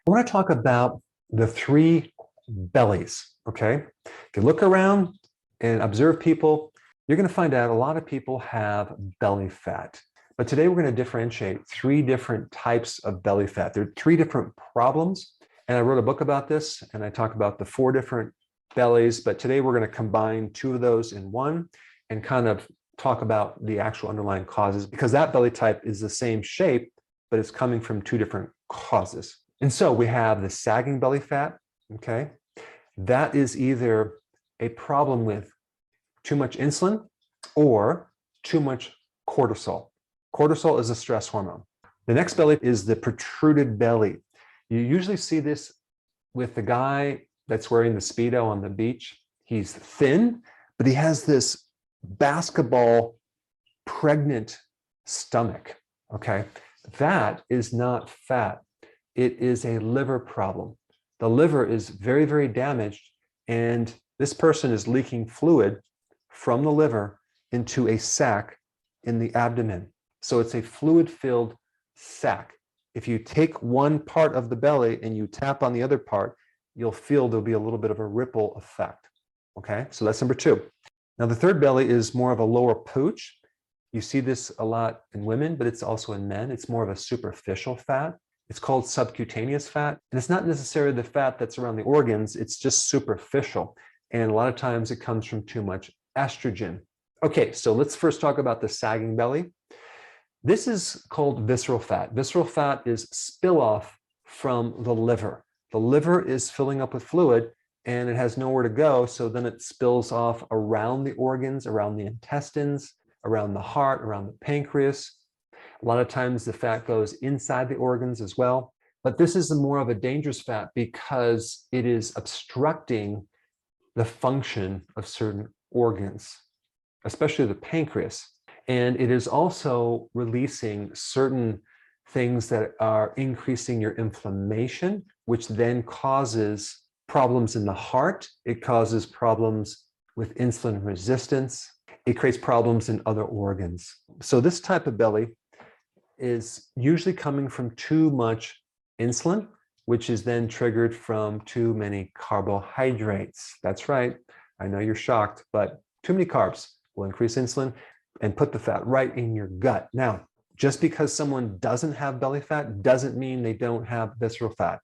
I want to talk about the three bellies, okay? If you look around and observe people, you're going to find out a lot of people have belly fat. But today we're going to differentiate three different types of belly fat. There are three different problems, and I wrote a book about this, and I talk about the four different bellies, but today we're going to combine two of those in one and kind of talk about the actual underlying causes, because that belly type is the same shape, but it's coming from two different causes. And so we have the sagging belly fat, okay? That is either a problem with too much insulin or too much cortisol. Cortisol is a stress hormone. The next belly is the protruded belly. You usually see this with the guy that's wearing the Speedo on the beach. He's thin, but he has this basketball pregnant stomach, okay? That is not fat. It is a liver problem. The liver is very, very damaged, and this person is leaking fluid from the liver into a sac in the abdomen. So it's a fluid-filled sac. If you take one part of the belly and you tap on the other part, you'll feel there'll be a little bit of a ripple effect. Okay, so that's number two. Now, the third belly is more of a lower pooch. You see this a lot in women, but it's also in men. It's more of a superficial fat. It's called subcutaneous fat. And it's not necessarily the fat that's around the organs, it's just superficial. And a lot of times it comes from too much estrogen. Okay, so let's first talk about the sagging belly. This is called visceral fat. Visceral fat is spill off from the liver. The liver is filling up with fluid and it has nowhere to go, so then it spills off around the organs, around the intestines, around the heart, around the pancreas. A lot of times the fat goes inside the organs as well. But this is more of a dangerous fat because it is obstructing the function of certain organs, especially the pancreas. And it is also releasing certain things that are increasing your inflammation, which then causes problems in the heart. It causes problems with insulin resistance. It creates problems in other organs. So this type of belly is usually coming from too much insulin, which is then triggered from too many carbohydrates. That's right. I know you're shocked, but too many carbs will increase insulin and put the fat right in your gut. Now, just because someone doesn't have belly fat doesn't mean they don't have visceral fat.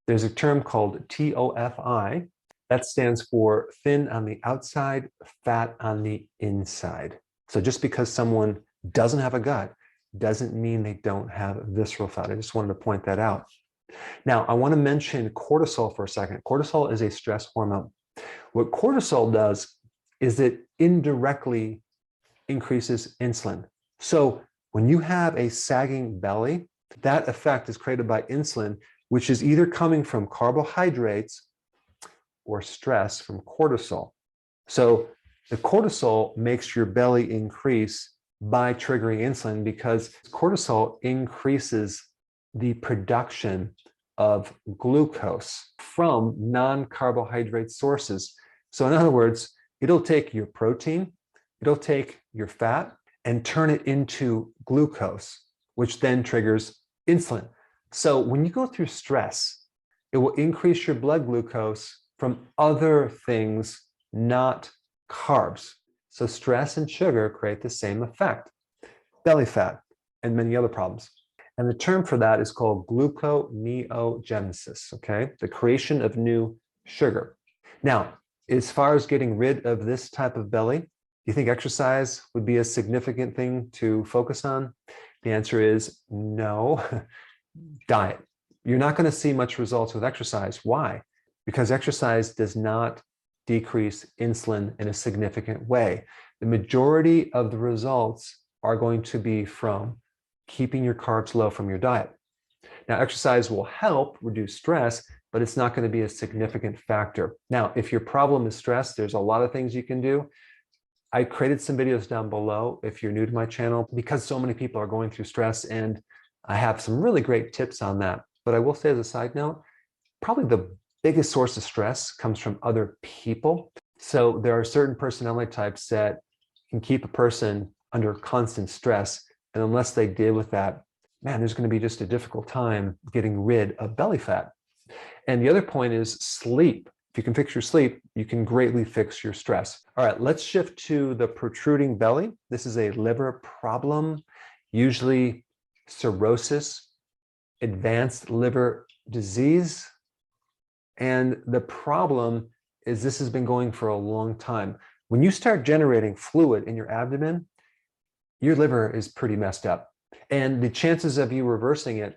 There's a term called TOFI. That stands for thin on the outside, fat on the inside. So just because someone doesn't have a gut doesn't mean they don't have visceral fat. I just wanted to point that out. Now, I want to mention cortisol for a second. Cortisol is a stress hormone. What cortisol does is it indirectly increases insulin. So when you have a sagging belly, that effect is created by insulin, which is either coming from carbohydrates or stress from cortisol. So the cortisol makes your belly increase by triggering insulin because cortisol increases the production of glucose from non-carbohydrate sources. So in other words, it'll take your protein, it'll take your fat and turn it into glucose, which then triggers insulin. So when you go through stress, it will increase your blood glucose from other things, not carbs. So stress and sugar create the same effect, belly fat and many other problems. And the term for that is called gluconeogenesis, okay? The creation of new sugar. Now, as far as getting rid of this type of belly, do you think exercise would be a significant thing to focus on? The answer is no. Diet. You're not going to see much results with exercise. Why? Because exercise does not decrease insulin in a significant way. The majority of the results are going to be from keeping your carbs low from your diet. Now, exercise will help reduce stress, but it's not going to be a significant factor. Now, if your problem is stress, there's a lot of things you can do. I created some videos down below if you're new to my channel, because so many people are going through stress, and I have some really great tips on that. But I will say as a side note, probably the biggest source of stress comes from other people. So there are certain personality types that can keep a person under constant stress. And unless they deal with that, man, there's going to be just a difficult time getting rid of belly fat. And the other point is sleep. If you can fix your sleep, you can greatly fix your stress. All right, let's shift to the protruding belly. This is a liver problem, usually cirrhosis, advanced liver disease. And the problem is this has been going for a long time. When you start generating fluid in your abdomen, your liver is pretty messed up. And the chances of you reversing it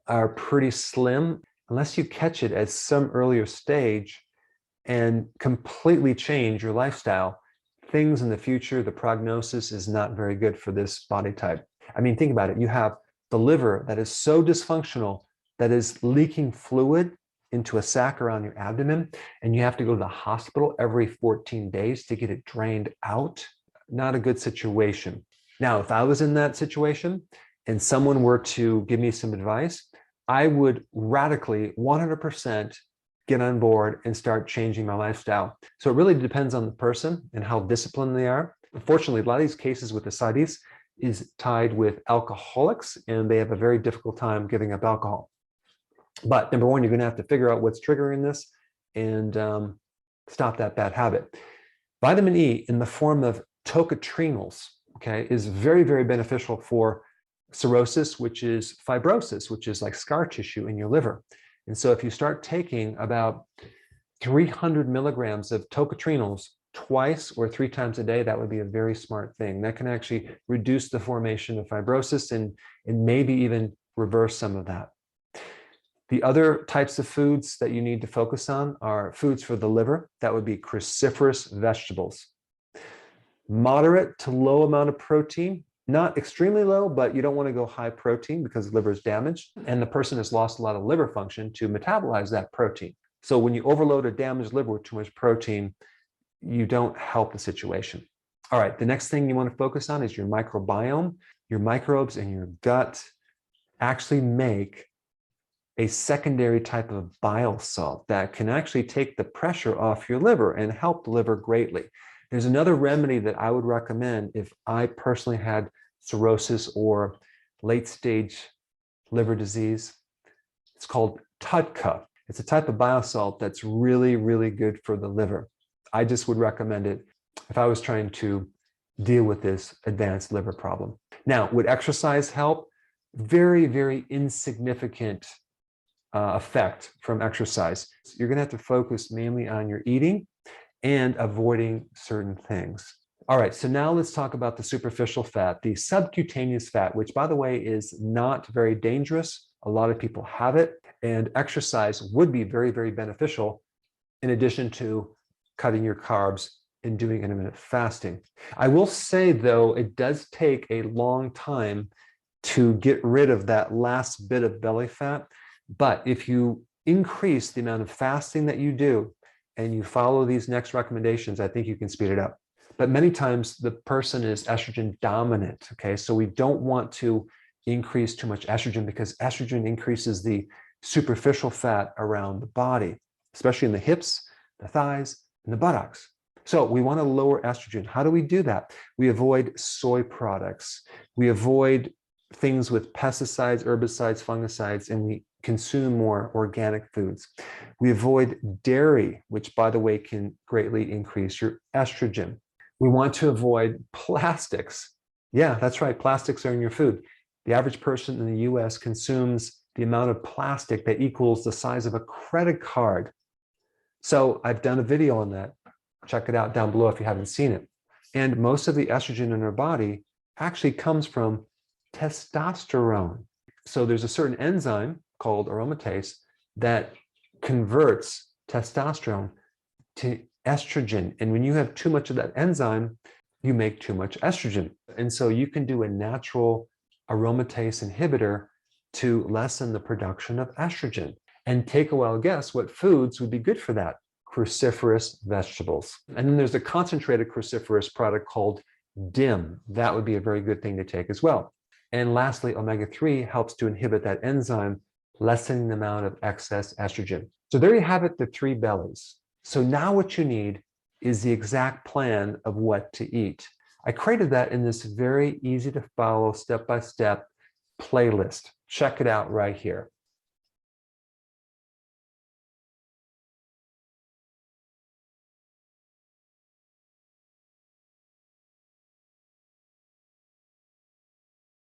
are pretty slim unless you catch it at some earlier stage and completely change your lifestyle. Things in the future, the prognosis is not very good for this body type. I mean, think about it. You have the liver that is so dysfunctional that is leaking fluid into a sac around your abdomen, and you have to go to the hospital every 14 days to get it drained out. Not a good situation. Now, if I was in that situation and someone were to give me some advice, I would radically 100% get on board and start changing my lifestyle. So it really depends on the person and how disciplined they are. Unfortunately, a lot of these cases with ascites is tied with alcoholics, and they have a very difficult time giving up alcohol. But number one, you're going to have to figure out what's triggering this and stop that bad habit. Vitamin E in the form of tocotrienols, okay, is very, very beneficial for cirrhosis, which is fibrosis, which is like scar tissue in your liver. And so if you start taking about 300 milligrams of tocotrienols twice or 3 times a day, that would be a very smart thing. That can actually reduce the formation of fibrosis and maybe even reverse some of that. The other types of foods that you need to focus on are foods for the liver. That would be cruciferous vegetables. Moderate to low amount of protein, not extremely low, but you don't want to go high protein because the liver is damaged and the person has lost a lot of liver function to metabolize that protein. So when you overload a damaged liver with too much protein, you don't help the situation. All right, the next thing you want to focus on is your microbiome. Your microbes in your gut actually make a secondary type of bile salt that can actually take the pressure off your liver and help the liver greatly. There's another remedy that I would recommend if I personally had cirrhosis or late stage liver disease. It's called lटकत. It's a type of bile salt that's really, really good for the liver. I just would recommend it if I was trying to deal with this advanced liver problem. Now, would exercise help? Very, very insignificant effect from exercise. So you're going to have to focus mainly on your eating and avoiding certain things. All right, so now let's talk about the superficial fat, the subcutaneous fat, which by the way is not very dangerous. A lot of people have it, and exercise would be very, very beneficial in addition to cutting your carbs and doing intermittent fasting. I will say though, it does take a long time to get rid of that last bit of belly fat. But if you increase the amount of fasting that you do and you follow these next recommendations, I think you can speed it up. But many times the person is estrogen dominant, okay? So we don't want to increase too much estrogen because estrogen increases the superficial fat around the body, especially in the hips, the thighs, and the buttocks. So we want to lower estrogen. How do we do that? We avoid soy products. We avoid things with pesticides, herbicides, fungicides, and we consume more organic foods. We avoid dairy, which by the way can greatly increase your estrogen. We want to avoid plastics. Yeah, that's right. Plastics are in your food. The average person in the US consumes the amount of plastic that equals the size of a credit card. So I've done a video on that. Check it out down below if you haven't seen it. And most of the estrogen in our body actually comes from testosterone. So there's a certain enzyme called aromatase that converts testosterone to estrogen. And when you have too much of that enzyme, you make too much estrogen. And so you can do a natural aromatase inhibitor to lessen the production of estrogen. And take a wild guess what foods would be good for that. Cruciferous vegetables. And then there's a concentrated cruciferous product called DIM. That would be a very good thing to take as well. And lastly, omega-3 helps to inhibit that enzyme, lessening the amount of excess estrogen. So there you have it, the 3 bellies. So now what you need is the exact plan of what to eat. I created that in this very easy to follow step-by-step playlist. Check it out right here.